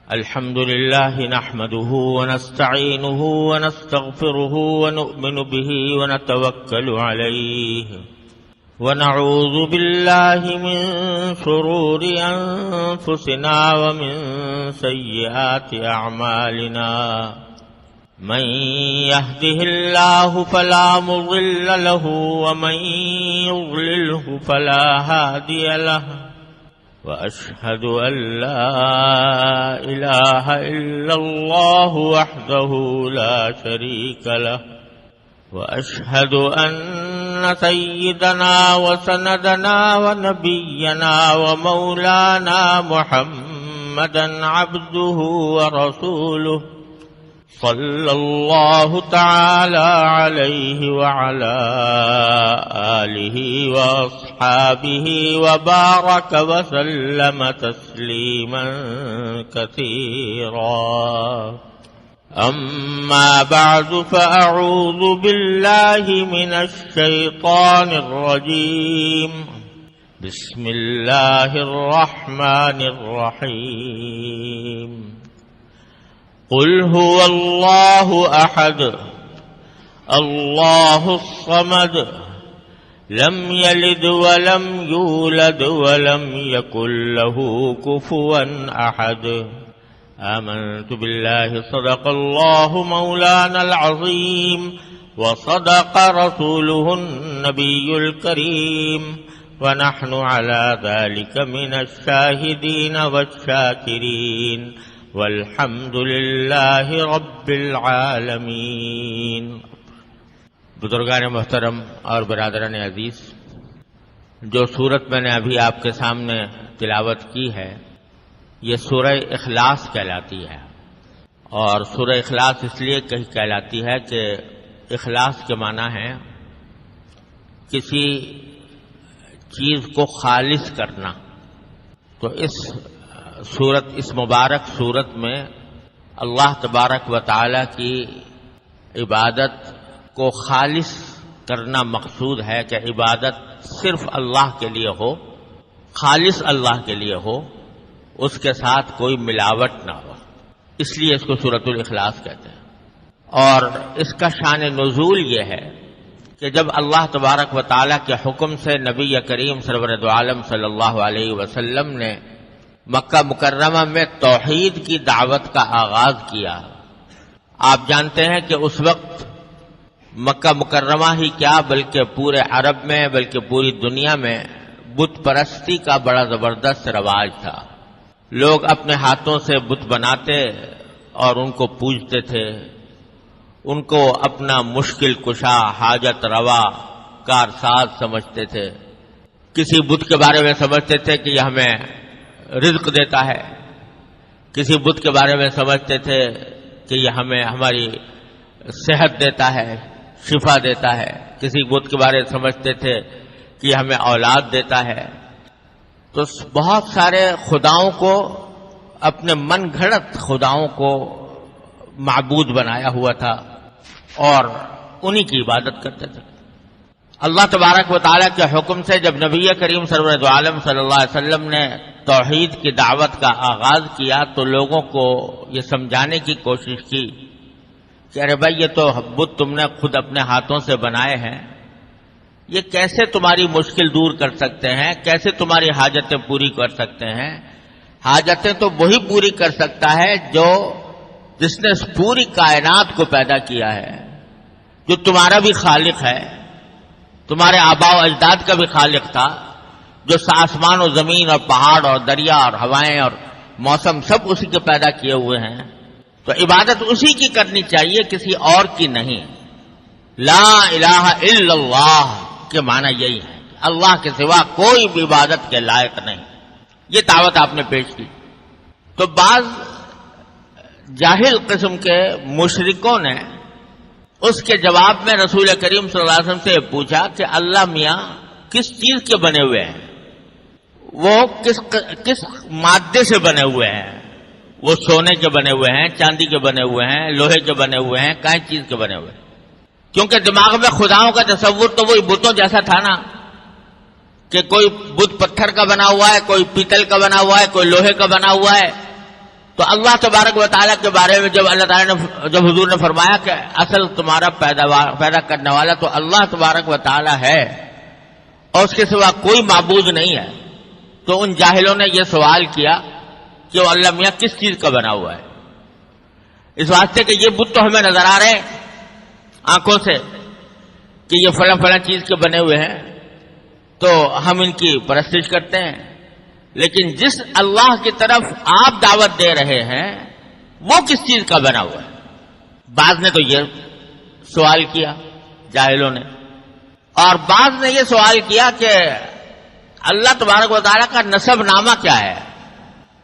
الحمد لله نحمده ونستعينه ونستغفره ونؤمن به ونتوكل عليه ونعوذ بالله من شرور أنفسنا ومن سيئات أعمالنا من يهده الله فلا مضل له ومن يضلله فلا هادي له وأشهد أن لا إله إلا الله وحده لا شريك له وأشهد أن سيدنا وسندنا ونبينا ومولانا محمدا عبده ورسوله صلى الله تعالى عليه وعلى آله وأصحابه وبارك وسلم تسليما كثيرا أما بعد فأعوذ بالله من الشيطان الرجيم بسم الله الرحمن الرحيم قل هو الله أحد الله الصمد لم يلد ولم يولد ولم يكن له كفوا أحد آمنت بالله صدق الله مولانا العظيم وصدق رسوله النبي الكريم ونحن على ذلك من الشاهدين والشاكرين والحمد للہ رب العالمین۔ بزرگان محترم اور برادران عزیز، جو سورت میں نے ابھی آپ کے سامنے تلاوت کی ہے یہ سورہ اخلاص کہلاتی ہے، اور سورہ اخلاص اس لیے کہلاتی ہے کہ اخلاص کے معنی ہے کسی چیز کو خالص کرنا۔ تو اس مبارک صورت میں اللہ تبارک و تعالی کی عبادت کو خالص کرنا مقصود ہے، کہ عبادت صرف اللہ کے لیے ہو، خالص اللہ کے لیے ہو، اس کے ساتھ کوئی ملاوٹ نہ ہو، اس لیے اس کو سورۃ الاخلاص کہتے ہیں۔ اور اس کا شان نزول یہ ہے کہ جب اللہ تبارک و تعالی کے حکم سے نبی کریم سرور دو عالم صلی اللہ علیہ وسلم نے مکہ مکرمہ میں توحید کی دعوت کا آغاز کیا۔ آپ جانتے ہیں کہ اس وقت مکہ مکرمہ ہی کیا بلکہ پورے عرب میں، بلکہ پوری دنیا میں بت پرستی کا بڑا زبردست رواج تھا۔ لوگ اپنے ہاتھوں سے بت بناتے اور ان کو پوجتے تھے، ان کو اپنا مشکل کشا، حاجت روا، کارساز سمجھتے تھے۔ کسی بت کے بارے میں سمجھتے تھے کہ یہ ہمیں رزق دیتا ہے، کسی بت کے بارے میں سمجھتے تھے کہ یہ ہمیں ہماری صحت دیتا ہے، شفا دیتا ہے، کسی بت کے بارے میں سمجھتے تھے کہ یہ ہمیں اولاد دیتا ہے۔ تو بہت سارے خداؤں کو، اپنے من گھڑت خداؤں کو معبود بنایا ہوا تھا اور انہی کی عبادت کرتے تھے۔ اللہ تبارک و تعالیٰ کے حکم سے جب نبی کریم سرور دو عالم صلی اللہ علیہ وسلم نے توحید کی دعوت کا آغاز کیا تو لوگوں کو یہ سمجھانے کی کوشش کی کہ ارے بھائی، یہ تو بت تم نے خود اپنے ہاتھوں سے بنائے ہیں، یہ کیسے تمہاری مشکل دور کر سکتے ہیں، کیسے تمہاری حاجتیں پوری کر سکتے ہیں؟ حاجتیں تو وہی پوری کر سکتا ہے جس نے اس پوری کائنات کو پیدا کیا ہے، جو تمہارا بھی خالق ہے، تمہارے آباء و اجداد کا بھی خالق تھا، جو آسمان و زمین اور پہاڑ اور دریا اور ہوائیں اور موسم سب اسی کے پیدا کیے ہوئے ہیں۔ تو عبادت اسی کی کرنی چاہیے، کسی اور کی نہیں۔ لا الہ الا اللہ کے معنی یہی ہے، اللہ کے سوا کوئی بھی عبادت کے لائق نہیں۔ یہ دعوت آپ نے پیش کی تو بعض جاہل قسم کے مشرکوں نے اس کے جواب میں رسول کریم صلی اللہ علیہ وسلم سے پوچھا کہ اللہ میاں کس چیز کے بنے ہوئے ہیں، وہ کس مادے سے بنے ہوئے ہیں؟ وہ سونے کے بنے ہوئے ہیں، چاندی کے بنے ہوئے ہیں، لوہے کے بنے ہوئے ہیں، کئی چیز کے بنے ہوئے ہیں؟ کیونکہ دماغ میں خداؤں کا تصور تو وہی بتوں جیسا تھا نا، کہ کوئی بت پتھر کا بنا ہوا ہے، کوئی پیتل کا بنا ہوا ہے، کوئی لوہے کا بنا ہوا ہے، تو اللہ تبارک و تعالیٰ کے بارے میں جب اللہ تعالیٰ نے جب حضور نے فرمایا کہ اصل تمہارا پیدا کرنے والا تو اللہ تبارک و تعالیٰ ہے اور اس کے سوا کوئی معبود نہیں ہے، تو ان جاہلوں نے یہ سوال کیا کہ وہ اللہ میاں کس چیز کا بنا ہوا ہے؟ اس واسطے کہ یہ بت تو ہمیں نظر آ رہے ہیں آنکھوں سے کہ یہ فلاں فلاں چیز کے بنے ہوئے ہیں، تو ہم ان کی پرستش کرتے ہیں، لیکن جس اللہ کی طرف آپ دعوت دے رہے ہیں وہ کس چیز کا بنا ہوا ہے؟ بعض نے تو یہ سوال کیا جاہلوں نے، اور بعض نے یہ سوال کیا کہ اللہ تبارک و تعالیٰ کا نسب نامہ کیا ہے،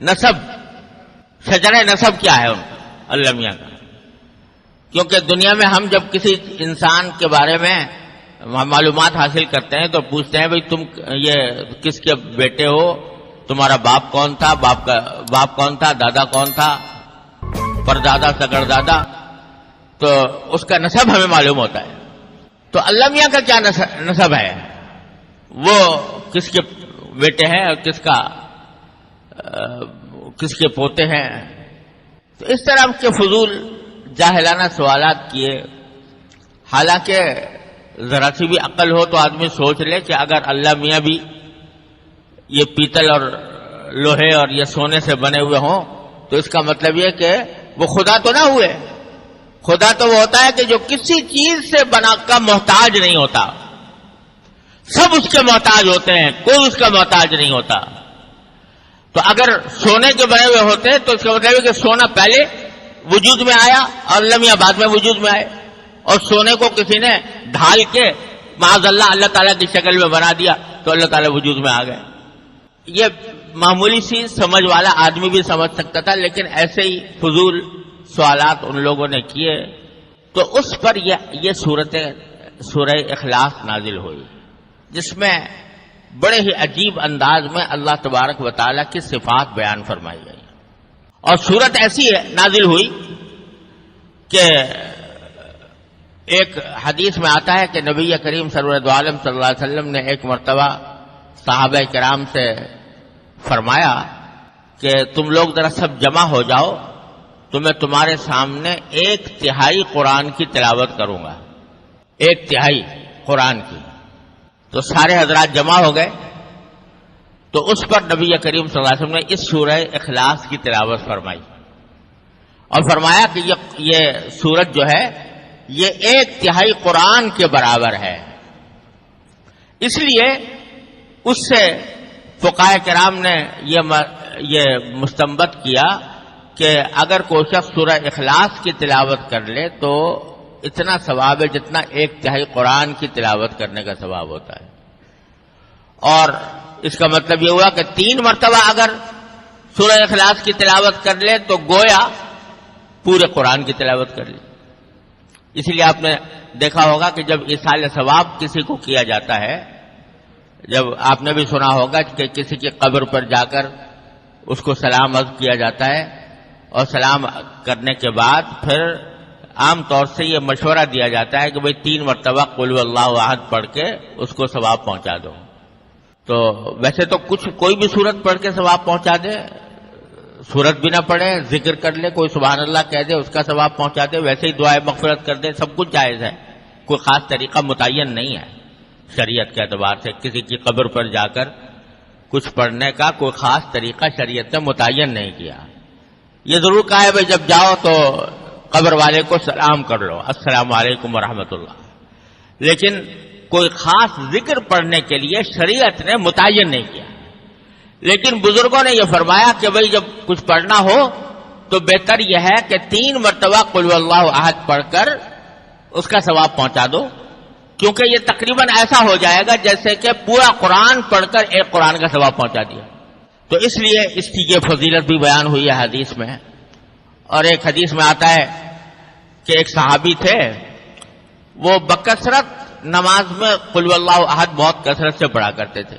نسب شجرہ نسب کیا ہے ان کا اللہ میاں کا؟ کیونکہ دنیا میں ہم جب کسی انسان کے بارے میں معلومات حاصل کرتے ہیں تو پوچھتے ہیں بھئی تم یہ کس کے بیٹے ہو، تمہارا باپ کون تھا، باپ کون تھا، دادا کون تھا، پردادا سگردادا، تو اس کا نسب ہمیں معلوم ہوتا ہے۔ تو اللہ میاں کا کیا نسب ہے، وہ کس کے بیٹے ہیں اور کس کے پوتے ہیں؟ تو اس طرح کے فضول جاہلانہ سوالات کیے، حالانکہ ذرا سی بھی عقل ہو تو آدمی سوچ لے کہ اگر اللہ میاں بھی یہ پیتل اور لوہے اور یہ سونے سے بنے ہوئے ہوں تو اس کا مطلب یہ کہ وہ خدا تو نہ ہوئے۔ خدا تو وہ ہوتا ہے کہ جو کسی چیز سے بنا کا محتاج نہیں ہوتا، سب اس کے محتاج ہوتے ہیں، کوئی اس کا محتاج نہیں ہوتا۔ تو اگر سونے کے بنے ہوئے ہوتے تو اس کا مطلب ہے کہ سونا پہلے وجود میں آیا اور اللہ میاں بعد میں وجود میں آئے، اور سونے کو کسی نے ڈھال کے معاذ اللہ تعالیٰ کی شکل میں بنا دیا تو اللہ تعالیٰ وجود میں آ گئے۔ یہ معمولی سی سمجھ والا آدمی بھی سمجھ سکتا تھا، لیکن ایسے ہی فضول سوالات ان لوگوں نے کیے، تو اس پر یہ سورہ اخلاص نازل ہوئی، جس میں بڑے ہی عجیب انداز میں اللہ تبارک و تعالیٰ کی صفات بیان فرمائی گئی، اور سورت ایسی ہے نازل ہوئی کہ ایک حدیث میں آتا ہے کہ نبی کریم سرور عالم صلی اللہ علیہ وسلم نے ایک مرتبہ صحابہ کرام سے فرمایا کہ تم لوگ ذرا سب جمع ہو جاؤ تو میں تمہارے سامنے 1/3 قرآن کی تلاوت کروں گا، 1/3 قرآن کی۔ تو سارے حضرات جمع ہو گئے، تو اس پر نبی کریم صلی اللہ علیہ وسلم نے اس سورہ اخلاص کی تلاوت فرمائی اور فرمایا کہ یہ سورت جو ہے یہ 1/3 قرآن کے برابر ہے۔ اس لیے اس سے فقہاء کرام نے یہ مستنبط کیا کہ اگر کوئی شخص سورہ اخلاص کی تلاوت کر لے تو اتنا ثواب ہے جتنا 1/3 قرآن کی تلاوت کرنے کا ثواب ہوتا ہے، اور اس کا مطلب یہ ہوا کہ 3 مرتبہ اگر سورہ اخلاص کی تلاوت کر لے تو گویا پورے قرآن کی تلاوت کر لی۔ اسی لیے آپ نے دیکھا ہوگا کہ جب ایصال ثواب کسی کو کیا جاتا ہے، جب آپ نے بھی سنا ہوگا کہ کسی کی قبر پر جا کر اس کو سلام عرض کیا جاتا ہے، اور سلام کرنے کے بعد پھر عام طور سے یہ مشورہ دیا جاتا ہے کہ بھئی 3 مرتبہ قل هو اللہ احد پڑھ کے اس کو ثواب پہنچا دو۔ تو ویسے تو کوئی بھی سورت پڑھ کے ثواب پہنچا دے، سورت بھی نہ پڑھے، ذکر کر لے، کوئی سبحان اللہ کہہ دے اس کا ثواب پہنچا دے، ویسے ہی دعائے مغفرت کر دے، سب کچھ جائز ہے، کوئی خاص طریقہ متعین نہیں ہے شریعت کے اعتبار سے۔ کسی کی قبر پر جا کر کچھ پڑھنے کا کوئی خاص طریقہ شریعت نے متعین نہیں کیا۔ یہ ضرور کہا ہے بھائی جب جاؤ تو قبر والے کو سلام کر لو، السلام علیکم ورحمۃ اللہ، لیکن کوئی خاص ذکر پڑھنے کے لیے شریعت نے متعین نہیں کیا۔ لیکن بزرگوں نے یہ فرمایا کہ بھئی جب کچھ پڑھنا ہو تو بہتر یہ ہے کہ 3 مرتبہ قل هو اللہ احد پڑھ کر اس کا ثواب پہنچا دو، کیونکہ یہ تقریباً ایسا ہو جائے گا جیسے کہ پورا قرآن پڑھ کر ایک قرآن کا ثواب پہنچا دیا۔ تو اس لیے اس کی یہ فضیلت بھی بیان ہوئی ہے حدیث میں۔ اور ایک حدیث میں آتا ہے کہ ایک صحابی تھے، وہ بکثرت نماز میں قل هو اللہ احد بہت کثرت سے پڑھا کرتے تھے۔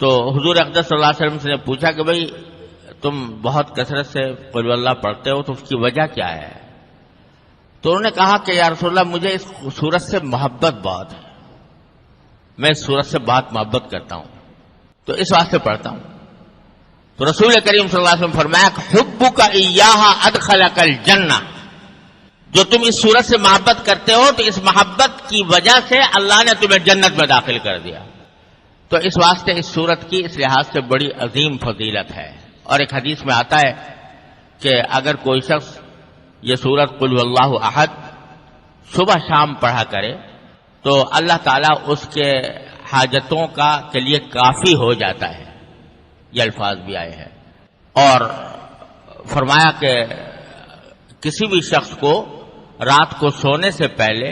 تو حضور اقدس صلی اللہ علیہ وسلم سے نے پوچھا کہ بھئی تم بہت کثرت سے قل هو اللہ پڑھتے ہو تو اس کی وجہ کیا ہے؟ تو انہوں نے کہا کہ یا رسول اللہ مجھے اس سورت سے محبت بہت ہے، میں اس سورت سے بہت محبت کرتا ہوں۔ تو اس واسطے پڑھتا ہوں. تو رسول کریم صلی اللہ علیہ وسلم فرمایا کہ حبک ایہا ادخلک الجنہ، جو تم اس سورت سے محبت کرتے ہو تو اس محبت کی وجہ سے اللہ نے تمہیں جنت میں داخل کر دیا. تو اس واسطے اس سورت کی اس لحاظ سے بڑی عظیم فضیلت ہے. اور ایک حدیث میں آتا ہے کہ اگر کوئی شخص یہ سورت قل هو اللہ احد صبح شام پڑھا کرے تو اللہ تعالیٰ اس کے حاجتوں کے لیے کافی ہو جاتا ہے. یہ الفاظ بھی آئے ہیں. اور فرمایا کہ کسی بھی شخص کو رات کو سونے سے پہلے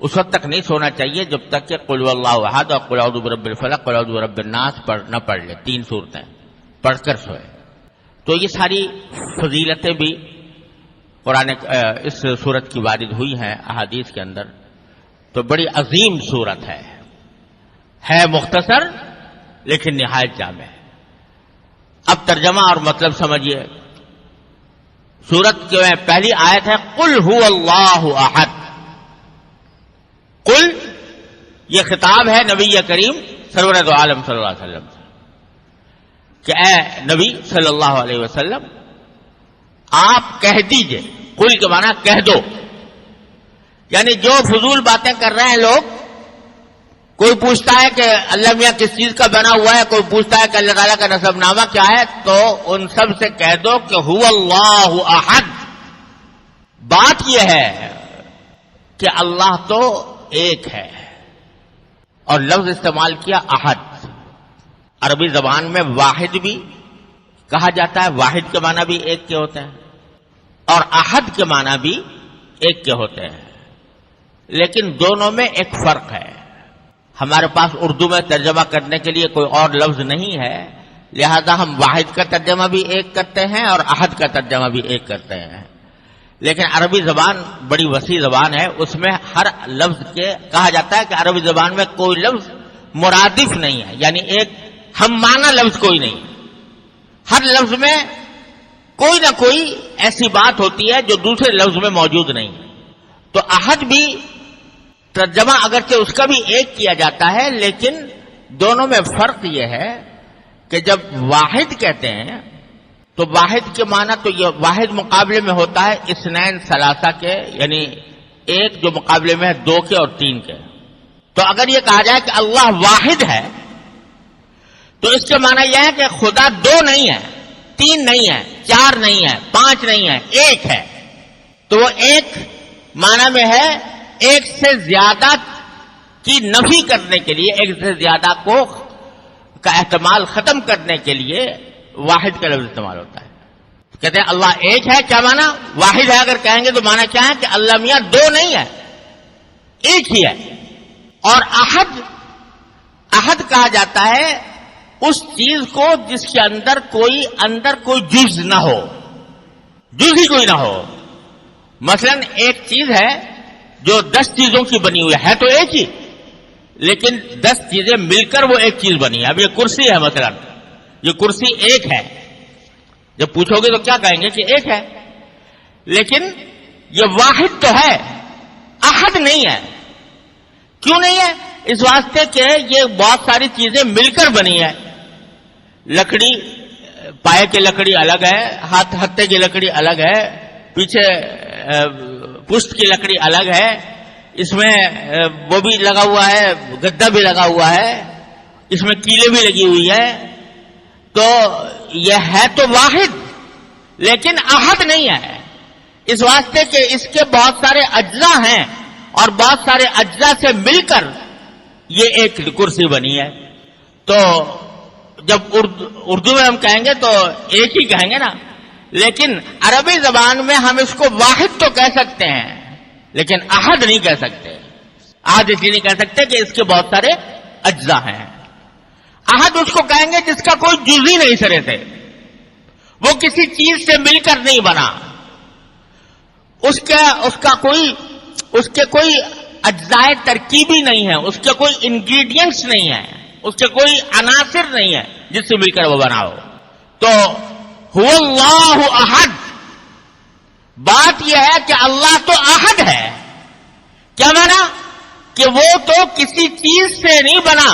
اس وقت تک نہیں سونا چاہیے جب تک کہ قل هو اللہ احد اور قل اعوذ برب الفلق قل اعوذ برب الناس نہ پڑھ لے. 3 صورتیں پڑھ کر سوئے. تو یہ ساری فضیلتیں بھی قرآن اس سورت کی وارد ہوئی ہیں احادیث کے اندر. تو بڑی عظیم سورت ہے مختصر لیکن نہایت جامع. اب ترجمہ اور مطلب سمجھیے. سورت کی پہلی آیت ہے قل هو اللہ احد. قل یہ خطاب ہے نبی کریم سرور دو عالم صلی اللہ علیہ وسلم سے کہ اے نبی صلی اللہ علیہ وسلم آپ کہہ دیجئے. قل کے معنی کہہ دو، یعنی جو فضول باتیں کر رہے ہیں لوگ. کوئی پوچھتا ہے کہ اللہ میاں کس چیز کا بنا ہوا ہے، کوئی پوچھتا ہے کہ اللہ تعالیٰ کا نسب نامہ کیا ہے، تو ان سب سے کہہ دو کہ هو اللہ احد. بات یہ ہے کہ اللہ تو ایک ہے، اور لفظ استعمال کیا احد. عربی زبان میں واحد بھی کہا جاتا ہے. واحد کے معنی بھی ایک کے ہوتے ہیں اور احد کے معنی بھی ایک کے ہوتے ہیں، لیکن دونوں میں ایک فرق ہے. ہمارے پاس اردو میں ترجمہ کرنے کے لیے کوئی اور لفظ نہیں ہے، لہذا ہم واحد کا ترجمہ بھی ایک کرتے ہیں اور احد کا ترجمہ بھی ایک کرتے ہیں. لیکن عربی زبان بڑی وسیع زبان ہے، اس میں ہر لفظ کے کہا جاتا ہے کہ عربی زبان میں کوئی لفظ مرادف نہیں ہے، یعنی ایک ہم معنی لفظ کوئی نہیں. ہر لفظ میں کوئی نہ کوئی ایسی بات ہوتی ہے جو دوسرے لفظ میں موجود نہیں. تو احد بھی ترجمہ اگرچہ اس کا بھی ایک کیا جاتا ہے، لیکن دونوں میں فرق یہ ہے کہ جب واحد کہتے ہیں تو واحد کے معنی تو یہ واحد مقابلے میں ہوتا ہے اثنین ثلاثہ کے، یعنی ایک جو مقابلے میں ہے 2 کے اور 3 کے. تو اگر یہ کہا جائے کہ اللہ واحد ہے تو اس کے معنی یہ ہے کہ خدا 2 نہیں ہے، 3 نہیں ہے، 4 نہیں ہے، 5 نہیں ہے، ایک ہے. تو وہ ایک معنی میں ہے ایک سے زیادہ کی نفی کرنے کے لیے، ایک سے زیادہ کا احتمال ختم کرنے کے لیے واحد کا لفظ استعمال ہوتا ہے. کہتے ہیں اللہ ایک ہے، کیا معنی؟ واحد ہے اگر کہیں گے تو معنی کیا ہے کہ اللہ میاں 2 نہیں ہے، ایک ہی ہے. اور احد کہا جاتا ہے اس چیز کو جس کے اندر کوئی جز نہ ہو، جز ہی کوئی نہ ہو. مثلا ایک چیز ہے جو 10 چیزوں کی بنی ہوئی ہے تو ایک ہی، لیکن 10 چیزیں مل کر وہ ایک چیز بنی ہے. اب یہ کرسی ہے، مثلا یہ کرسی ایک ہے، جب پوچھو گے تو کیا کہیں گے کہ ایک ہے، لیکن یہ واحد تو ہے، احد نہیں ہے. کیوں نہیں ہے؟ اس واسطے کہ یہ بہت ساری چیزیں مل کر بنی ہے. لکڑی، پائے کی لکڑی الگ ہے، ہتھے کی لکڑی الگ ہے، پیچھے پشت کی لکڑی الگ ہے، اس میں وہ بھی لگا ہوا ہے، گدا بھی لگا ہوا ہے، اس میں کیلیں بھی لگی ہوئی ہے. تو یہ ہے تو واحد لیکن احد نہیں ہے، اس واسطے کہ اس کے بہت سارے اجزاء ہیں اور بہت سارے اجزاء سے مل کر یہ ایک کرسی بنی ہے. تو جب اردو میں ہم کہیں گے تو ایک ہی کہیں گے نا، لیکن عربی زبان میں ہم اس کو واحد تو کہہ سکتے ہیں لیکن احد نہیں کہہ سکتے. احد اس لیے نہیں کہہ سکتے کہ اس کے بہت سارے اجزاء ہیں. احد اس کو کہیں گے جس کا کوئی جز ہی نہیں سرے سے، وہ کسی چیز سے مل کر نہیں بنا، اس کے کوئی اجزائے ترکیبی نہیں ہے، اس کے کوئی انگریڈینٹس نہیں ہے، اس کے کوئی عناصر نہیں ہے جس سے مل کر وہ بنا ہو. تو هو اللہ احد، بات یہ ہے کہ اللہ تو احد ہے. کیا مانا؟ کہ وہ تو کسی چیز سے نہیں بنا،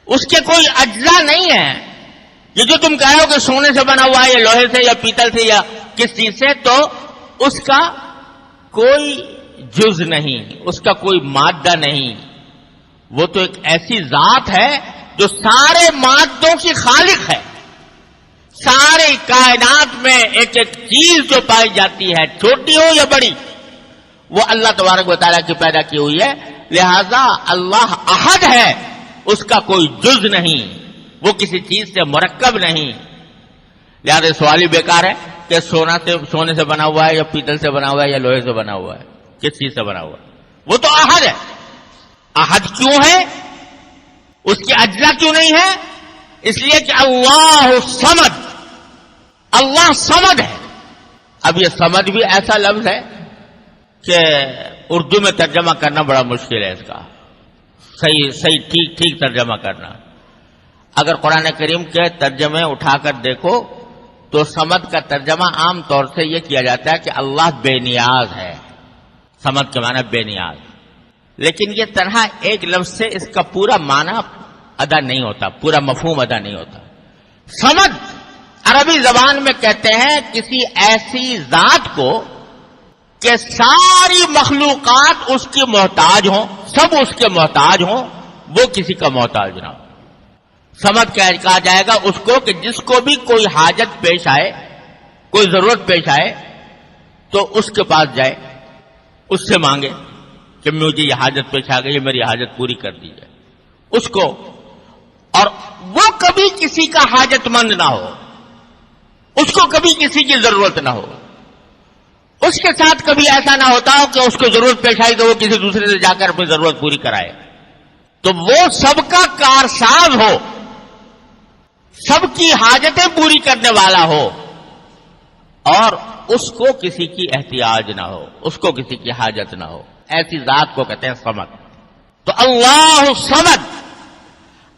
اس کے کوئی اجزاء نہیں ہے. یہ جو تم کہہ رہے ہو کہ سونے سے بنا ہوا ہے یا لوہے سے یا پیتل سے یا کس چیز سے، تو اس کا کوئی جز نہیں، اس کا کوئی مادہ نہیں. وہ تو ایک ایسی ذات ہے جو سارے مادوں کی خالق ہے. سارے کائنات میں ایک ایک چیز جو پائی جاتی ہے، چھوٹی ہو یا بڑی، وہ اللہ تبارک و تعالیٰ کی پیدا کی ہوئی ہے. لہذا اللہ احد ہے، اس کا کوئی جز نہیں، وہ کسی چیز سے مرکب نہیں. لہذا سوال ہی بیکار ہے کہ سونے سے بنا ہوا ہے یا پیتل سے بنا ہوا ہے یا لوہے سے بنا ہوا ہے، کس چیز سے بنا ہوا ہے. وہ تو احد ہے. احد کیوں ہے؟ اس کی اجزا کیوں نہیں ہے؟ اس لیے کہ اللہ صمد، اللہ صمد ہے. اب یہ صمد بھی ایسا لفظ ہے کہ اردو میں ترجمہ کرنا بڑا مشکل ہے. اس کا صحیح ٹھیک ترجمہ کرنا. اگر قرآن کریم کے ترجمے اٹھا کر دیکھو تو صمد کا ترجمہ عام طور سے یہ کیا جاتا ہے کہ اللہ بے نیاز ہے. صمد کے معنی بے نیاز. لیکن یہ طرح ایک لفظ سے اس کا پورا معنی ادا نہیں ہوتا، پورا مفہوم ادا نہیں ہوتا. صمد عربی زبان میں کہتے ہیں کسی ایسی ذات کو کہ ساری مخلوقات اس کی محتاج ہوں، سب اس کے محتاج ہوں، وہ کسی کا محتاج نہ ہو. صمد کہا جائے گا اس کو کہ جس کو بھی کوئی حاجت پیش آئے، کوئی ضرورت پیش آئے تو اس کے پاس جائے، اس سے مانگے کہ مجھے یہ حاجت پیش آ گئی، میری حاجت پوری کر دیجیے اس کو. اور وہ کبھی کسی کا حاجت مند نہ ہو، اس کو کبھی کسی کی ضرورت نہ ہو. اس کے ساتھ کبھی ایسا نہ ہوتا ہو کہ اس کو ضرورت پیش آئی تو وہ کسی دوسرے سے جا کر اپنی ضرورت پوری کرائے. تو وہ سب کا کارساز ہو، سب کی حاجتیں پوری کرنے والا ہو، اور اس کو کسی کی احتیاج نہ ہو، اس کو کسی کی حاجت نہ ہو. ایسی ذات کو کہتے ہیں صمد. تو اللہ صمد،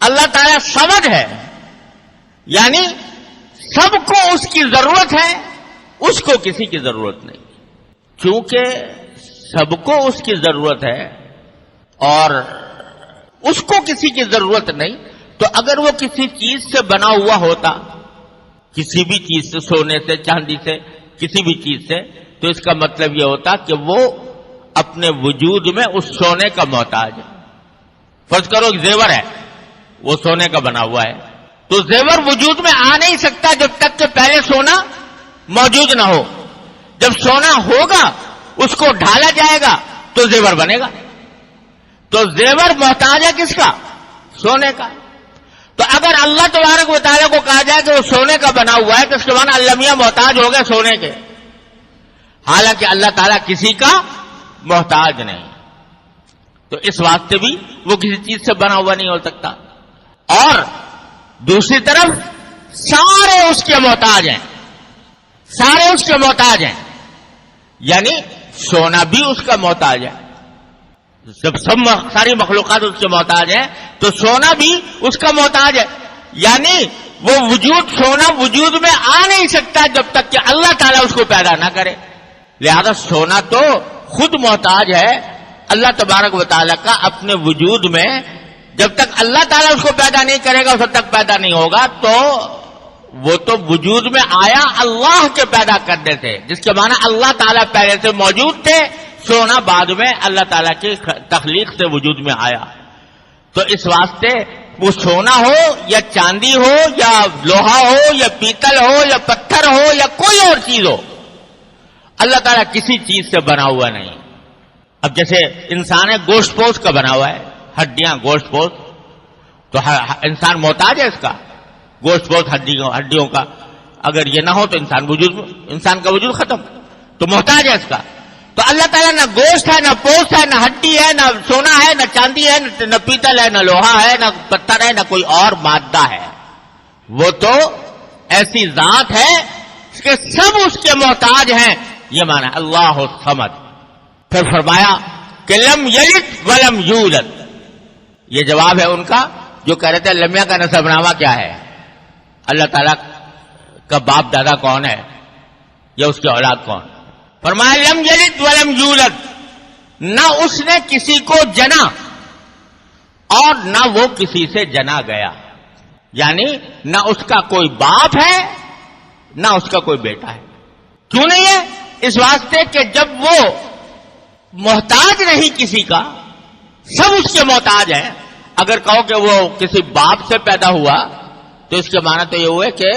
اللہ تعالیٰ صمد ہے، یعنی سب کو اس کی ضرورت ہے، اس کو کسی کی ضرورت نہیں. چونکہ سب کو اس کی ضرورت ہے اور اس کو کسی کی ضرورت نہیں، تو اگر وہ کسی چیز سے بنا ہوا ہوتا، کسی بھی چیز سے، سونے سے، چاندی سے، کسی بھی چیز سے، تو اس کا مطلب یہ ہوتا کہ وہ اپنے وجود میں اس سونے کا محتاج ہے. فرض کرو ایک زیور ہے، وہ سونے کا بنا ہوا ہے، تو زیور وجود میں آ نہیں سکتا جب تک کہ پہلے سونا موجود نہ ہو. جب سونا ہوگا، اس کو ڈھالا جائے گا تو زیور بنے گا. تو زیور محتاج ہے کس کا؟ سونے کا. تو اگر اللہ تبارک و تعالیٰ کو کہا جائے کہ وہ سونے کا بنا ہوا ہے تو اس کے معنی اللہ میاں محتاج ہو گئے سونے کے، حالانکہ اللہ تعالیٰ کسی کا محتاج نہیں. تو اس واسطے بھی وہ کسی چیز سے بنا ہوا نہیں ہو سکتا. اور دوسری طرف سارے اس کے محتاج ہیں، سارے اس کے محتاج ہیں، یعنی سونا بھی اس کا محتاج ہے. جب ساری مخلوقات اس کے محتاج ہیں تو سونا بھی اس کا محتاج ہے. یعنی وہ سونا وجود میں آ نہیں سکتا جب تک کہ اللہ تعالیٰ اس کو پیدا نہ کرے. لہذا سونا تو خود محتاج ہے اللہ تبارک و تعالیٰ کا اپنے وجود میں. جب تک اللہ تعالیٰ اس کو پیدا نہیں کرے گا، اس وقت تک پیدا نہیں ہوگا. تو وہ تو وجود میں آیا اللہ کے پیدا کرنے سے، جس کے معنی اللہ تعالیٰ پہلے سے موجود تھے، سونا بعد میں اللہ تعالیٰ کی تخلیق سے وجود میں آیا. تو اس واسطے وہ سونا ہو یا چاندی ہو یا لوہا ہو یا پیتل ہو یا پتھر ہو یا کوئی اور چیز ہو، اللہ تعالیٰ کسی چیز سے بنا ہوا نہیں. اب جیسے انسان ہے، گوشت پوش کا بنا ہوا ہے، ہڈیاں گوشت پوش، تو انسان محتاج ہے اس کا، گوشت پوش ہڈیوں کا. اگر یہ نہ ہو تو انسان کا وجود ختم، تو محتاج ہے اس کا. تو اللہ تعالیٰ نہ گوشت ہے، نہ پوست ہے، نہ ہڈی ہے، نہ سونا ہے، نہ چاندی ہے، نہ پیتل ہے، نہ لوہا ہے، نہ پتھر ہے، نہ کوئی اور مادہ ہے. وہ تو ایسی ذات ہے کہ سب اس کے محتاج ہیں. یہ معنی اللہ الصمد. پھر فرمایا کہ لم یلد ولم یولد. یہ جواب ہے ان کا جو کہہ رہے تھے لمیہ کا نسب نامہ کیا ہے، اللہ تعالیٰ کا باپ دادا کون ہے یا اس کی اولاد کون. فرمایا لم یلد ولم یولد، نہ اس نے کسی کو جنا اور نہ وہ کسی سے جنا گیا، یعنی نہ اس کا کوئی باپ ہے نہ اس کا کوئی بیٹا ہے۔ کیوں نہیں ہے؟ اس واسطے کہ جب وہ محتاج نہیں کسی کا، سب اس کے محتاج ہیں۔ اگر کہو کہ وہ کسی باپ سے پیدا ہوا تو اس کے معنی تو یہ ہوئے کہ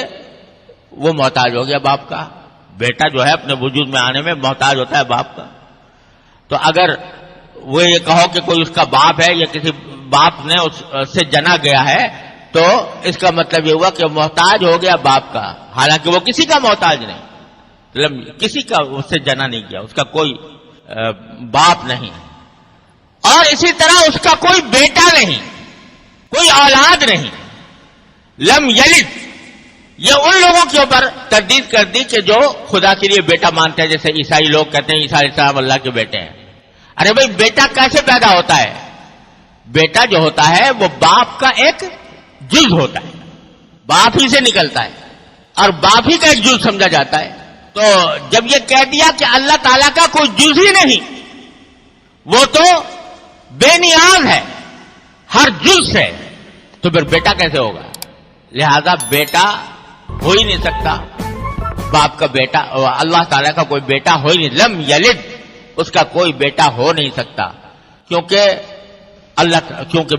وہ محتاج ہو گیا باپ کا۔ بیٹا جو ہے اپنے وجود میں آنے میں محتاج ہوتا ہے باپ کا۔ تو اگر وہ یہ کہو کہ کوئی اس کا باپ ہے یا کسی باپ نے اس سے جنا گیا ہے تو اس کا مطلب یہ ہوا کہ محتاج ہو گیا باپ کا، حالانکہ وہ کسی کا محتاج نہیں، کسی کا اس سے جنا نہیں گیا، اس کا کوئی باپ نہیں، اور اسی طرح اس کا کوئی بیٹا نہیں، کوئی اولاد نہیں۔ لم یلد، یہ ان لوگوں کے اوپر تردید کر دی کہ جو خدا کے لیے بیٹا مانتے ہیں، جیسے عیسائی لوگ کہتے ہیں عیسیٰ علیہ السلام اللہ کے بیٹے ہیں۔ ارے بھائی بیٹا کیسے پیدا ہوتا ہے؟ بیٹا جو ہوتا ہے وہ باپ کا ایک جز ہوتا ہے، باپ ہی سے نکلتا ہے اور باپ ہی کا ایک جز سمجھا جاتا ہے۔ تو جب یہ کہہ دیا کہ اللہ تعالیٰ کا کوئی جز ہی نہیں، وہ تو بے نیاز ہے ہر جز سے، تو پھر بیٹا کیسے ہوگا؟ لہذا بیٹا ہو ہی نہیں سکتا، باپ کا بیٹا، اللہ تعالیٰ کا کوئی بیٹا ہو ہی نہیں، لم یلد، اس کا کوئی بیٹا ہو نہیں سکتا، کیونکہ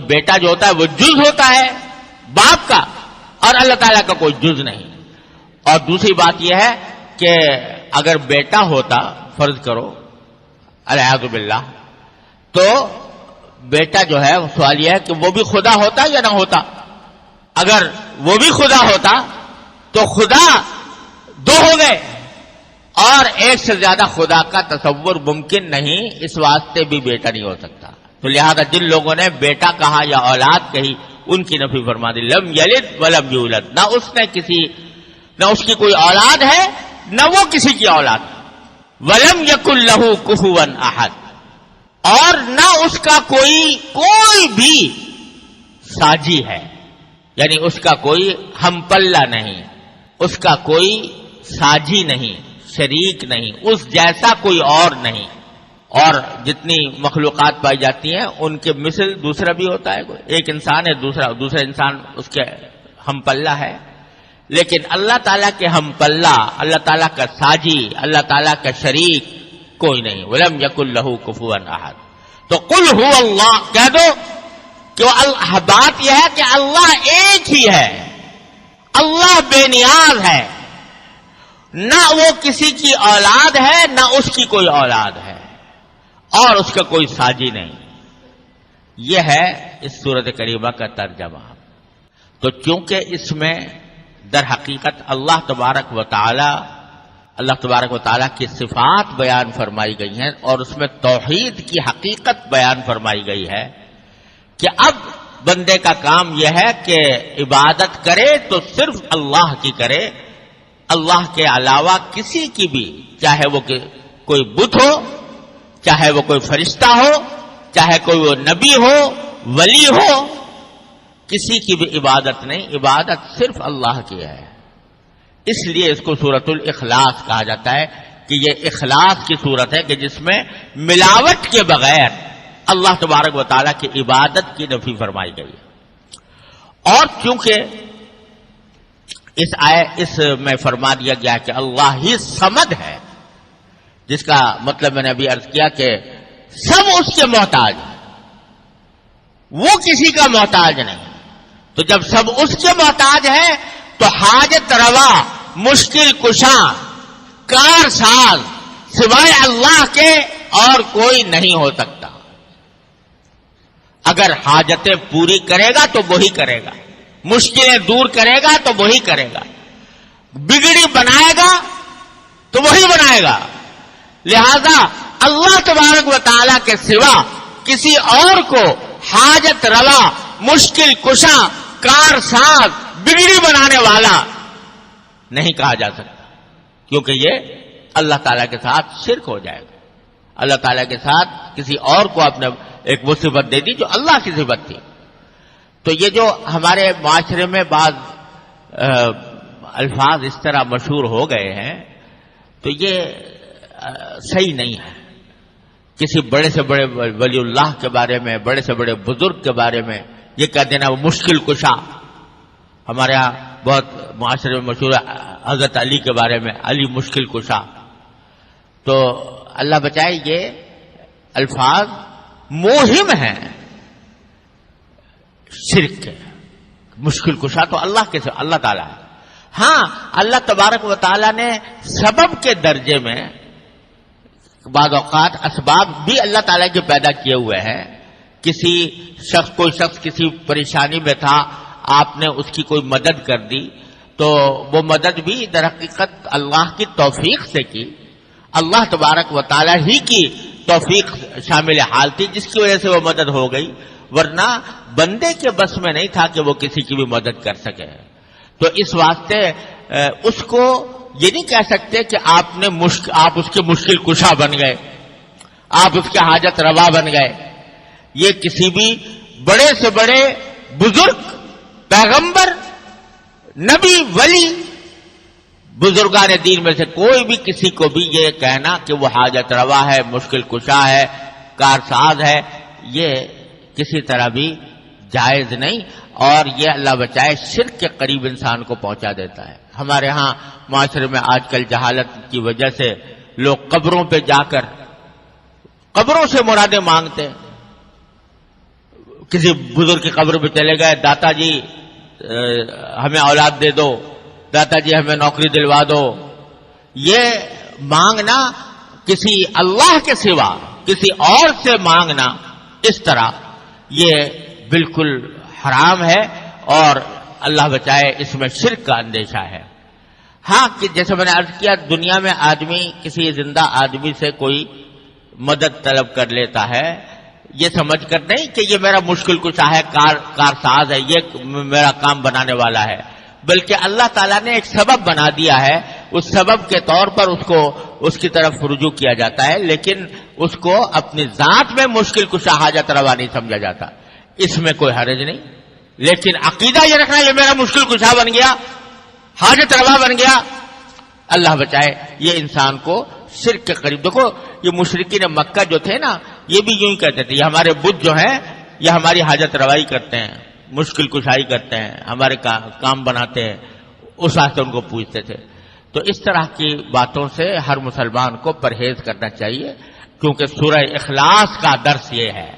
بیٹا جو ہوتا ہے وہ جز ہوتا ہے باپ کا، اور اللہ تعالیٰ کا کوئی جز نہیں۔ اور دوسری بات یہ ہے کہ اگر بیٹا ہوتا، فرض کرو الیاذ باللہ، تو بیٹا جو ہے سوال یہ ہے کہ وہ بھی خدا ہوتا یا نہ ہوتا؟ اگر وہ بھی خدا ہوتا تو خدا دو ہو گئے، اور ایک سے زیادہ خدا کا تصور ممکن نہیں، اس واسطے بھی بیٹا نہیں ہو سکتا۔ تو لہذا جن لوگوں نے بیٹا کہا یا اولاد کہی ان کی نفی فرما دی، لم یلد ولم یولد، نہ اس کی کوئی اولاد ہے نہ وہ کسی کی اولاد، ولم یکن لہ کفوا احد، اور نہ اس کا کوئی بھی ساجی ہے، یعنی اس کا کوئی ہم پلہ نہیں، اس کا کوئی ساجی نہیں، شریک نہیں، اس جیسا کوئی اور نہیں۔ اور جتنی مخلوقات پائی جاتی ہیں ان کے مثل دوسرا بھی ہوتا ہے، ایک انسان ہے دوسرا انسان اس کے ہم پلہ ہے، لیکن اللہ تعالیٰ کے ہم پلہ، اللہ تعالیٰ کا ساجی، اللہ تعالیٰ کا شریک کوئی نہیں۔ ولم یکن لہ کفوا احد۔ تو قل هو اللہ، کہہ دو کہ بات یہ ہے کہ اللہ ایک ہی ہے، اللہ بے نیاز ہے، نہ وہ کسی کی اولاد ہے نہ اس کی کوئی اولاد ہے، اور اس کا کوئی ساجی نہیں۔ یہ ہے اس سورۃ کریمہ کا ترجمہ۔ تو چونکہ اس میں در حقیقت اللہ تبارک و تعالی کی صفات بیان فرمائی گئی ہیں، اور اس میں توحید کی حقیقت بیان فرمائی گئی ہے کہ اب بندے کا کام یہ ہے کہ عبادت کرے تو صرف اللہ کی کرے، اللہ کے علاوہ کسی کی بھی، چاہے وہ کوئی بت ہو، چاہے وہ کوئی فرشتہ ہو، چاہے کوئی وہ نبی ہو، ولی ہو، کسی کی بھی عبادت نہیں، عبادت صرف اللہ کی ہے۔ اس لیے اس کو سورۃ الاخلاص کہا جاتا ہے کہ یہ اخلاص کی صورت ہے کہ جس میں ملاوٹ کے بغیر اللہ تبارک و تعالیٰ کی عبادت کی نفی فرمائی گئی ہے۔ اور چونکہ اس میں فرما دیا گیا کہ اللہ ہی صمد ہے، جس کا مطلب میں نے ابھی عرض کیا کہ سب اس کے محتاج ہیں، وہ کسی کا محتاج نہیں۔ تو جب سب اس کے محتاج ہیں تو حاجت روا، مشکل کشا، کار ساز سوائے اللہ کے اور کوئی نہیں ہو سکتا۔ اگر حاجتیں پوری کرے گا تو وہی کرے گا، مشکلیں دور کرے گا تو وہی کرے گا، بگڑی بنائے گا تو وہی بنائے گا۔ لہذا اللہ تبارک و تعالیٰ کے سوا کسی اور کو حاجت روا، مشکل کشا، کار ساز، بگڑی بنانے والا نہیں کہا جا سکتا، کیونکہ یہ اللہ تعالیٰ کے ساتھ شرک ہو جائے گا۔ اللہ تعالیٰ کے ساتھ کسی اور کو اپنے ایک وہ صفت دے دی جو اللہ کی صفت تھی۔ تو یہ جو ہمارے معاشرے میں بعض الفاظ اس طرح مشہور ہو گئے ہیں تو یہ صحیح نہیں ہے، کسی بڑے سے بڑے ولی اللہ کے بارے میں، بڑے سے بڑے بزرگ کے بارے میں یہ کہہ دینا وہ مشکل کشا. ہمارے یہاں بہت معاشرے میں مشہور ہے حضرت علی کے بارے میں، علی مشکل کشا. تو اللہ بچائے یہ الفاظ موہم ہیں شرک کے. مشکل کشا تو اللہ تعالیٰ ہے. ہاں اللہ تبارک و تعالیٰ نے سبب کے درجے میں بعض اوقات اسباب بھی اللہ تعالیٰ کے پیدا کیے ہوئے ہیں. کوئی شخص کسی پریشانی میں تھا، آپ نے اس کی کوئی مدد کر دی، تو وہ مدد بھی در حقیقت اللہ کی توفیق سے کی. اللہ تبارک و تعالیٰ ہی کی توفیق شامل حال تھی جس کی وجہ سے وہ مدد ہو گئی، ورنہ بندے کے بس میں نہیں تھا کہ وہ کسی کی بھی مدد کر سکے. تو اس واسطے اس کو یہ نہیں کہہ سکتے کہ آپ اس کے مشکل کشا بن گئے، آپ اس کے حاجت روا بن گئے. یہ کسی بھی بڑے سے بڑے بزرگ، پیغمبر، نبی، ولی، بزرگان دین میں سے کوئی بھی کسی کو بھی یہ کہنا کہ وہ حاجت روا ہے، مشکل کشا ہے، کارساز ہے، یہ کسی طرح بھی جائز نہیں. اور یہ اللہ بچائے شرک کے قریب انسان کو پہنچا دیتا ہے. ہمارے ہاں معاشرے میں آج کل جہالت کی وجہ سے لوگ قبروں پہ جا کر قبروں سے مرادیں مانگتے ہیں. کسی بزرگ کی قبر پہ چلے گئے، داتا جی ہمیں اولاد دے دو، داتا جی ہمیں نوکری دلوا دو. یہ مانگنا کسی اللہ کے سوا کسی اور سے مانگنا اس طرح یہ بالکل حرام ہے اور اللہ بچائے اس میں شرک کا اندیشہ ہے. ہاں کہ جیسے میں نے عرض کیا، دنیا میں آدمی کسی زندہ آدمی سے کوئی مدد طلب کر لیتا ہے یہ سمجھ کر نہیں کہ یہ میرا مشکل کشا ہے، کارساز ہے، یہ میرا کام بنانے والا ہے، بلکہ اللہ تعالیٰ نے ایک سبب بنا دیا ہے. اس سبب کے طور پر اس کی طرف رجوع کیا جاتا ہے، لیکن اس کو اپنی ذات میں مشکل کشا حاجت روا نہیں سمجھا جاتا. اس میں کوئی حرج نہیں. لیکن عقیدہ یہ رکھنا یہ میرا مشکل کشا بن گیا، حاجت روا بن گیا، اللہ بچائے یہ انسان کو شرک کے قریب. دیکھو یہ مشرکین مکہ جو تھے نا، یہ بھی یوں ہی کہتے تھے، یہ ہمارے بت جو ہیں یہ ہماری حاجت روائی کرتے ہیں، مشکل کشائی کرتے ہیں، ہمارے کام بناتے ہیں. اس واسطے ان کو پوچھتے تھے. تو اس طرح کی باتوں سے ہر مسلمان کو پرہیز کرنا چاہیے، کیونکہ سورہ اخلاص کا درس یہ ہے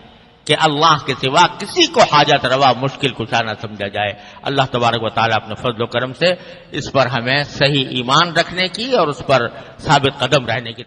کہ اللہ کے سوا کسی کو حاجت روا مشکل کشا نہ سمجھا جائے. اللہ تبارک و تعالیٰ اپنے فضل و کرم سے اس پر ہمیں صحیح ایمان رکھنے کی اور اس پر ثابت قدم رہنے کی